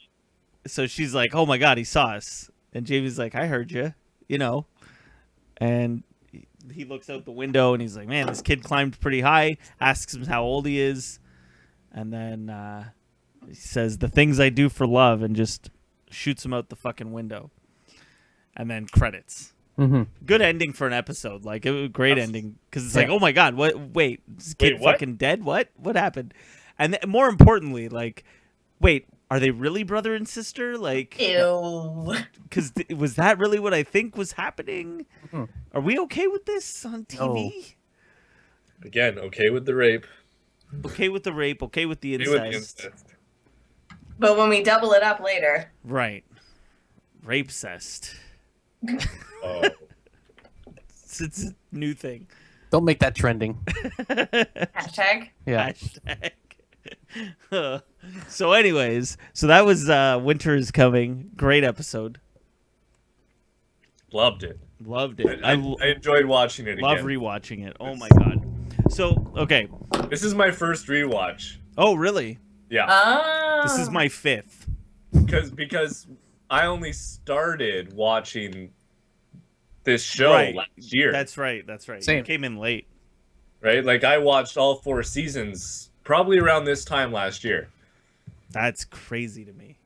so she's like, oh, my God, he saw us. And Jaime's like, I heard you, And he looks out the window, and he's like, man, this kid climbed pretty high, asks him how old he is. And then he says, the things I do for love, and just shoots him out the fucking window. And then credits. Mm-hmm. Good ending for an episode. Like, it was a great ending. Because it's like, Yeah. oh, my God, wait, is this kid Wait, what? fucking dead? What happened? And more importantly, like, wait, are they really brother and sister? Like, Ew. because was that really what I think was happening? Mhm. Are we okay with this on TV? Again, okay with the rape. Okay with the rape, okay with the Okay with the incest. incest. But when we double it up later, Right. Rape-cest. Oh. It's a new thing. Don't make that trending. hashtag. Yeah. Hashtag. So anyways, so that was Winter is Coming. Great episode. Loved it. Loved it. I enjoyed watching it love again. rewatching it. Oh my God. So, okay. This is my first rewatch. Oh, really? Yeah. Oh. This is my 5th. Because I only started watching this show Right. last year. That's right. You Same. came in late. Right? Like, I watched all 4 seasons probably around this time last year. That's crazy to me.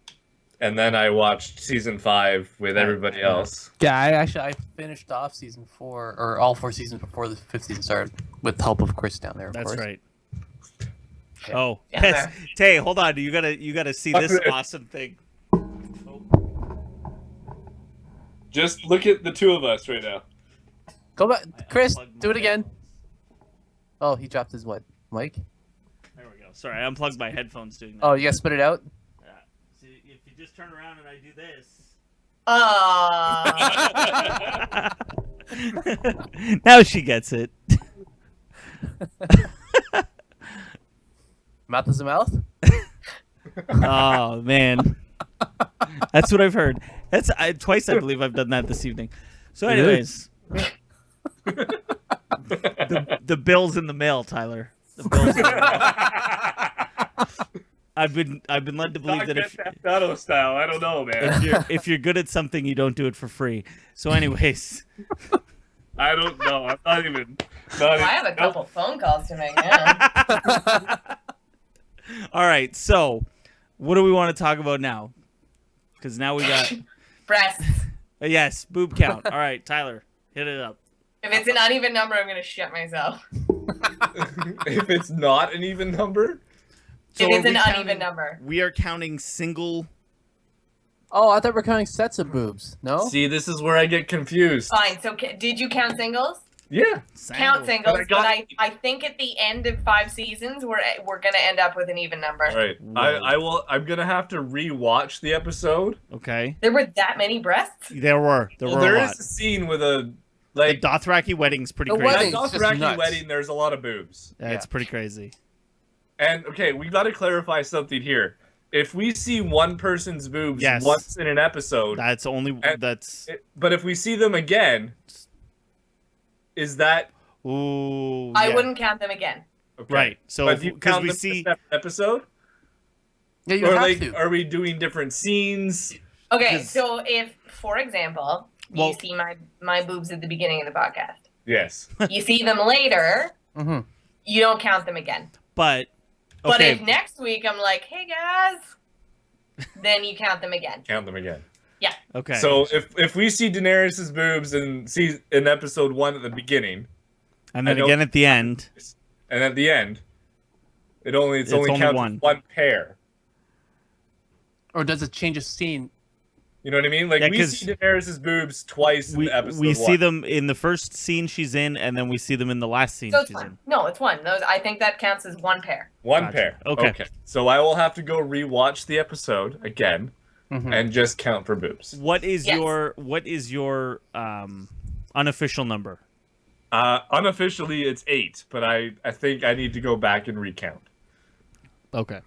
And then I watched season 5 with everybody else. Yeah, I finished off season 4 or all 4 seasons before the 5th season started, with the help of Chris down there. Of That's course. right. Yeah. Oh, Yeah. yes. Tay, hold on. You gotta see this awesome thing. Just look at the two of us right now. Go back, Chris. unplugged Do it my again. Oh, he dropped his what? Mic. I There we go. Sorry, I unplugged my headphones doing that. Oh, you gotta spit it out? Yeah. See, if you just turn around and I do this. Now she gets it. Mouth is a mouth? Oh man, that's what I've heard. That's twice I believe I've done that this evening. So, anyways, the bill's in the mail, Tyler. The bill's in the mail. I've been led to believe that if Auto style, I don't know, man. if you're good at something, you don't do it for free. So, anyways, I don't know. I'm not even. I have a couple phone calls to make now. all right. So, what do we want to talk about now? Because now we got Breasts. yes, boob count. All right, Tyler, hit it up. If it's an uneven number, I'm gonna shit myself. If it's not an even number, So if it's are an we uneven counting- number. We are counting single. Oh, I thought we were counting sets of boobs. No. see, this is where I get confused. Fine. So did you count singles? Yeah. Count singles, But I got- I think at the end of 5 seasons, we're gonna end up with an even number. All right. I will. I'm gonna have to rewatch the episode. Okay. There were that many breasts. There were Well, a there lot. is a scene with a The like Dothraki wedding's pretty The crazy. wedding. that It's just Dothraki nuts. wedding. There's a lot of boobs. Yeah, it's pretty crazy. And okay, we got to clarify something here. If we see one person's boobs Yes. once in an episode, That's only And- that's. but if we see them again, is that Ooh. I yeah. wouldn't count them again. okay? Right. So But do you because count we them in a see. separate episode, Yeah, you or have like, to. are we doing different scenes? Okay, 'Cause- so if, for example, Well- you see my boobs at the beginning of the podcast, Yes. you see them later, Mm-hmm. you don't count them again. But. But Okay. if next week I'm like, hey guys, then you count them again. Count them again. Okay. So if we see Daenerys's boobs in episode 1 at the beginning, and then I don't- again at the end. and at the end, it's only only counted one. pair. Or does it change a scene? You know what I mean? Like Yeah, we 'cause see Daenerys's boobs twice in We episode we 1. see them in the first scene she's in, and then we see them in the last scene So it's she's one. in. No, it's one. Those, I think that counts as one pair. One Gotcha. pair. Okay. So I will have to go rewatch the episode again Mhm. and just count for boobs. What is Yes. your unofficial number? Unofficially, it's 8, but I think I need to go back and recount. Okay.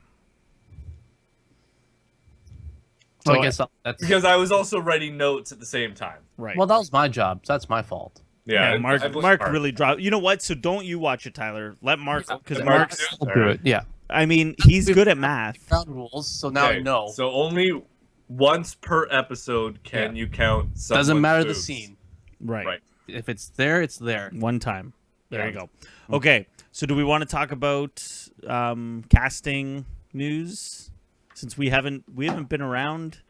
So So I guess that's. Because I was also writing notes at the same time. Right. Well, that was my job, so that's my fault. Yeah, yeah, Mark. I blame Mark really dropped. You know what? So don't you watch it, Tyler. Let Mark, because Mark's. I'll do it. Yeah. I mean, he's good at math. Ground rules, so now I Okay, know. So only once per episode can you count someone's Doesn't matter the boobs. scene. Right. Right. If it's there, it's there. One time. There you Yeah. go. Okay. So do we want to talk about casting news? Since we haven't been around.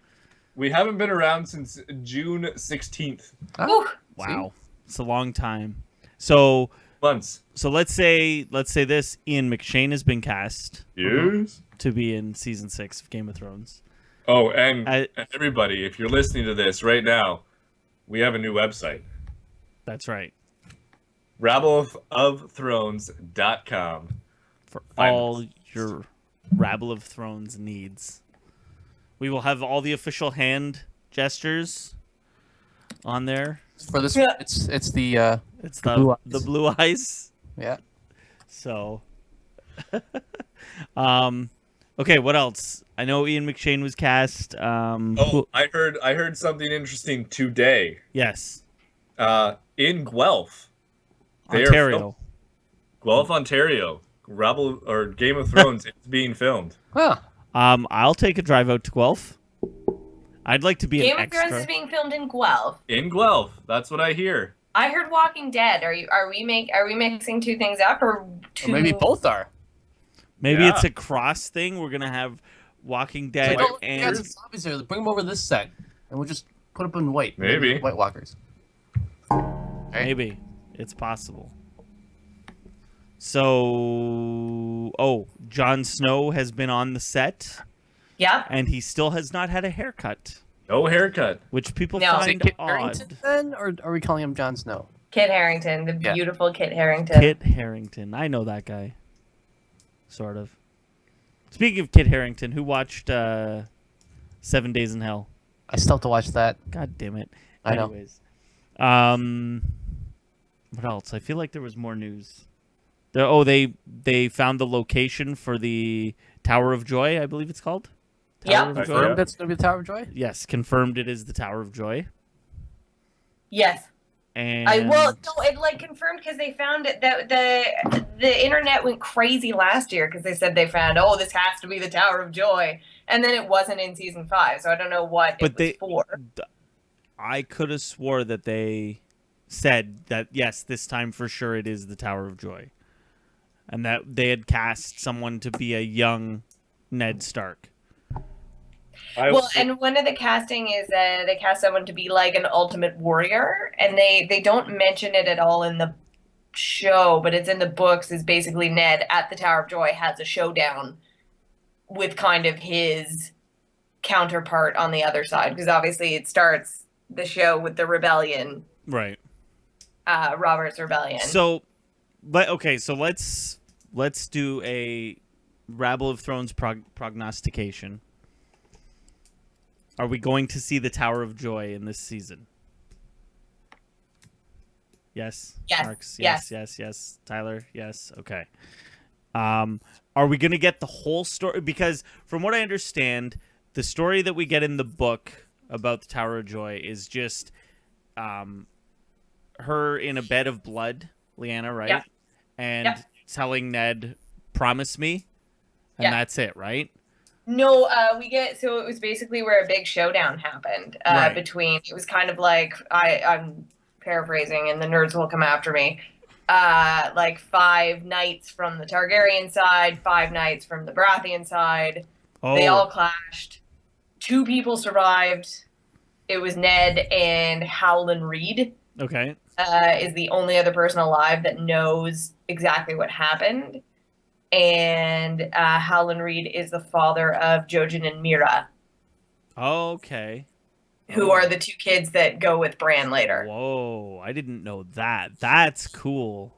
We haven't been around since June 16th. Whew. Wow, it's a long time. So Months. let's say this: Ian McShane has been cast Yes. to be in season 6 of Game of Thrones. Oh, and I- everybody, if you're listening to this right now, we have a new website. That's right. Rabbleofthrones.com. For Find all us. your Rabble of Thrones needs. We will have all the official hand gestures on there. For this, Yeah. it's the It's Blue eyes. the blue eyes. yeah. So, okay, what else? I know Ian McShane was cast. Oh, I heard something interesting today. Yes, In Guelph. They are Ontario. Guelph, Ontario. Rabble or Game of Thrones is being filmed. Huh. I'll take a drive out to Guelph. I'd like to be Game an of Thrones extra. is being filmed in Guelph. In Guelph. That's what I hear. I heard Walking Dead. Are we mixing two things up or two? Or maybe both are. Maybe Yeah. it's a cross thing. We're gonna have Walking Dead It's like, oh, and yeah, there's zombies there. Bring them over this set, and we'll just put them in white. Maybe. White Walkers. Right? maybe it's possible. So, Jon Snow has been on the set, Yeah. and he still has not had a haircut, No haircut. which people No. Is it find Kit odd. Harington then, or are we calling him Jon Snow? Kit Harington, the Yeah. beautiful Kit Harington. Kit Harington, I know that guy. sort of. Speaking of Kit Harington, who watched 7 Days in Hell? I still have to watch that. God damn it. I know. Anyways. What else? I feel like there was more news. They found the location for the Tower of Joy, I believe it's called. Yeah. Tower of Joy? Confirmed that's going to be the Tower of Joy? Yes, confirmed it is the Tower of Joy. Yes. And It like confirmed because they found it that the internet went crazy last year because they said they found this has to be the Tower of Joy, and then it wasn't in season 5, so I don't know what it was for. I could have swore that they said that yes, this time for sure it is the Tower of Joy, and that they had cast someone to be a young Ned Stark. And one of the casting is they cast someone to be like an ultimate warrior, and they don't mention it at all in the show, but it's in the books. Is basically Ned at the Tower of Joy has a showdown with kind of his counterpart on the other side, because obviously it starts the show with the rebellion, Right? Robert's rebellion. So let's do a Rabble of Thrones prognostication. Are we going to see the Tower of Joy in this season? Yes. Yes. Marks? Yes. Yes. Tyler? Yes. Okay. Are we going to get the whole story? Because from what I understand, the story that we get in the book about the Tower of Joy is just her in a bed of blood, Lyanna, right? Yeah. And Yeah. telling Ned, "Promise me," and Yeah. that's it, right? No, it was basically where a big showdown happened Right. between, it was kind of like, I'm paraphrasing and the nerds will come after me, like 5 knights from the Targaryen side, 5 knights from the Baratheon side. Oh, They all clashed. 2 people survived. It was Ned and Howland Reed. okay. Is the only other person alive that knows exactly what happened. And Howland Reed is the father of Jojen and Mira, Okay. who are the 2 kids that go with Bran later. Whoa, I didn't know that. That's cool.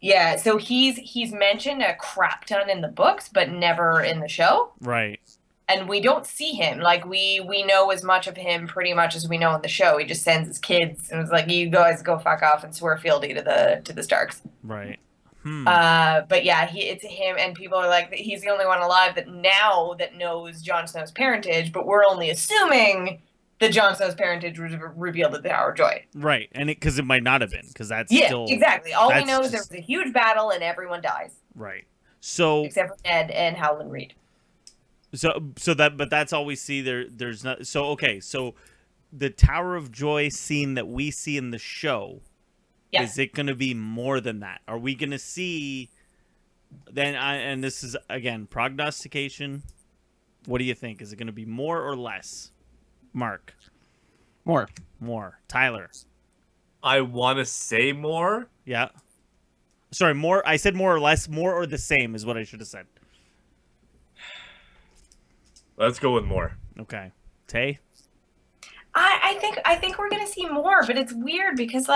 Yeah, so he's mentioned a crap ton in the books, but never in the show. Right. And we don't see him. Like, we know as much of him pretty much as we know in the show. He just sends his kids and was like, you guys go fuck off and swear fealty to the Starks. Right. But yeah, it's him, and people are like, he's the only one alive that knows Jon Snow's parentage, but we're only assuming that Jon Snow's parentage was revealed at the Tower of Joy. Right, and because it might not have been, because that's still exactly. All we that's know is there just- was a huge battle and everyone dies, right. So except for Ned and Howland Reed. but that's all we see. There's not. So okay, so the Tower of Joy scene that we see in the show. Yes. Is it going to be more than that? Are we going to see then? And this is again prognostication. What do you think? Is it going to be more or less? Mark, More. Tyler, I want to say more. yeah. Sorry, more. I said more or less. More or the same is what I should have said. Let's go with more. Okay, Tay. I think we're gonna see more, but it's weird because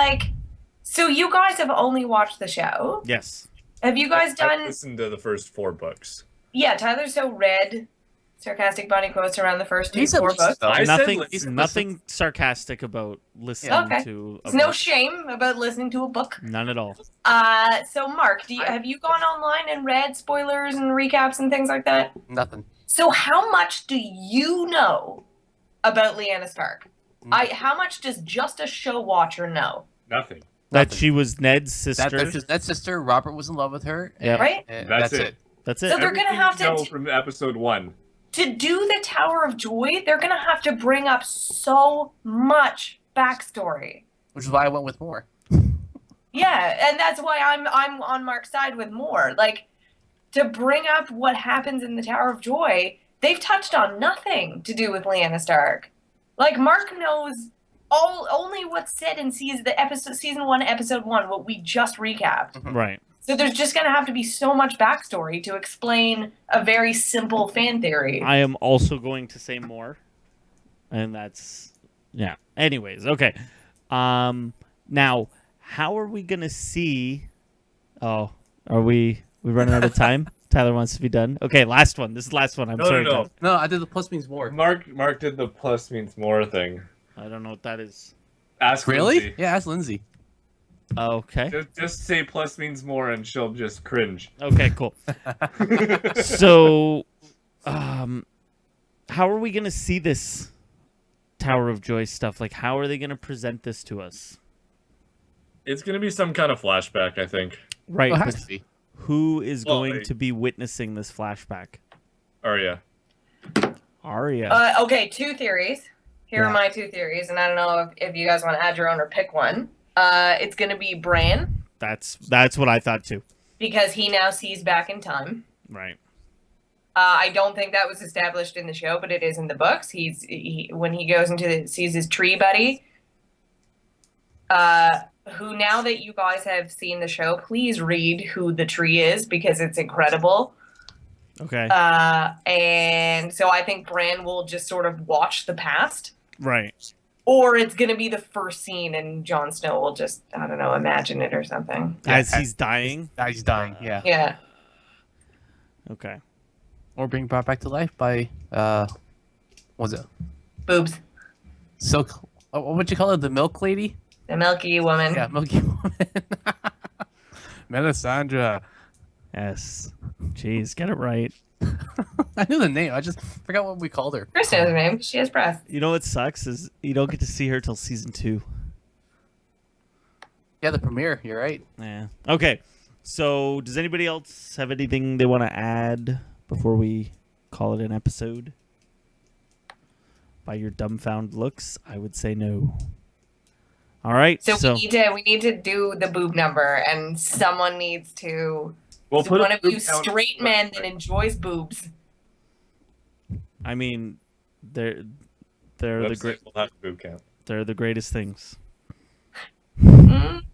so you guys have only watched the show. Yes. Have you guys I done? listened to the first 4 books. Yeah, Tyler so read sarcastic bunny quotes around the first 4 listened, books. though. I said Nothing. listen. Nothing sarcastic about listening Okay. to. There's no shame about listening to a book. None at all. So Mark, have you gone online and read spoilers and recaps and things like that? Nothing. So how much do you know about Lyanna Stark? How much does just a show watcher know? Nothing. That she was Ned's sister. That's Ned's sister. Robert was in love with her. Yep. Right? And That's that's it. it. That's it. So they're gonna Everything have you know to from episode 1. to do the Tower of Joy. They're gonna have to bring up so much backstory. Which is why I went with more. Yeah, and that's why I'm on Mark's side with more. Like, to bring up what happens in the Tower of Joy, they've touched on nothing to do with Lyanna Stark. Like, Mark knows only what's said in season 1, episode 1, what we just recapped. Right. So there's just gonna have to be so much backstory to explain a very simple fan theory. I am also going to say more, and that's yeah. Anyways, okay. Now, how are we gonna see? Oh, are we running out of time, Tyler wants to be done. Okay, last one. This is the last one. I'm sorry. No. Tyler. No, I did the plus means more. Mark did the plus means more thing. I don't know what that is. Ask Really? Lindsay. Yeah, ask Lindsay. Okay. Just say plus means more, and she'll just cringe. Okay, cool. So, how are we gonna see this Tower of Joy stuff? Like, how are they gonna present this to us? It's gonna be some kind of flashback, I think. Right. It But has to be. who is Well, going to be witnessing this flashback? Arya. Arya. Okay, 2 theories. Here are my 2 theories, and I don't know if you guys want to add your own or pick one. It's going to be Bran, That's what I thought too. because he now sees back in time. Right. I don't think that was established in the show, but it is in the books. When he goes sees his tree buddy, who, now that you guys have seen the show, please read who the tree is, because it's incredible. Okay. And so I think Bran will just sort of watch the past. Right. Or it's going to be the first scene and Jon Snow will just, I don't know, imagine it or something. As he's dying. He's dying. Yeah. Yeah. Okay. Or being brought back to life by what was it? Boobs. Silk. What would you call it? The milk lady? The Milky Woman. Yeah, Milky Woman. Melisandre. Yes. Jeez, get it right. I knew the name. I just forgot what we called her. Chris knows her name. She has breasts. You know what sucks is you don't get to see her till season 2. Yeah, the premiere. You're right. Yeah. Okay. So, does anybody else have anything they want to add before we call it an episode? By your dumbfound looks, I would say no. All right. So we need to do the boob number, and someone needs to. We'll So put one a of you boob count- straight men that enjoys boobs. I mean, they're the Website great. will have boob count. They're the greatest things. Mm.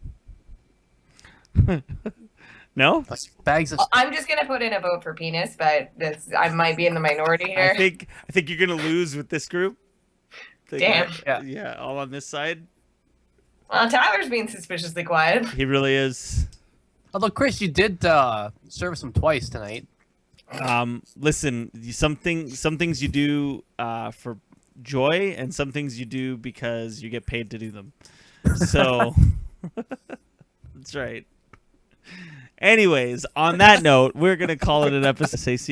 No, Like bags of. I'm just gonna put in a vote for penis, but I might be in the minority here. I think you're gonna lose with this group. Damn. Yeah, all on this side. Well, Tyler's being suspiciously quiet. He really is. Although Chris, you did service him twice tonight. Listen, some things you do for joy, and some things you do because you get paid to do them. So that's right. Anyways, on that note, we're gonna call it an episode. Say see you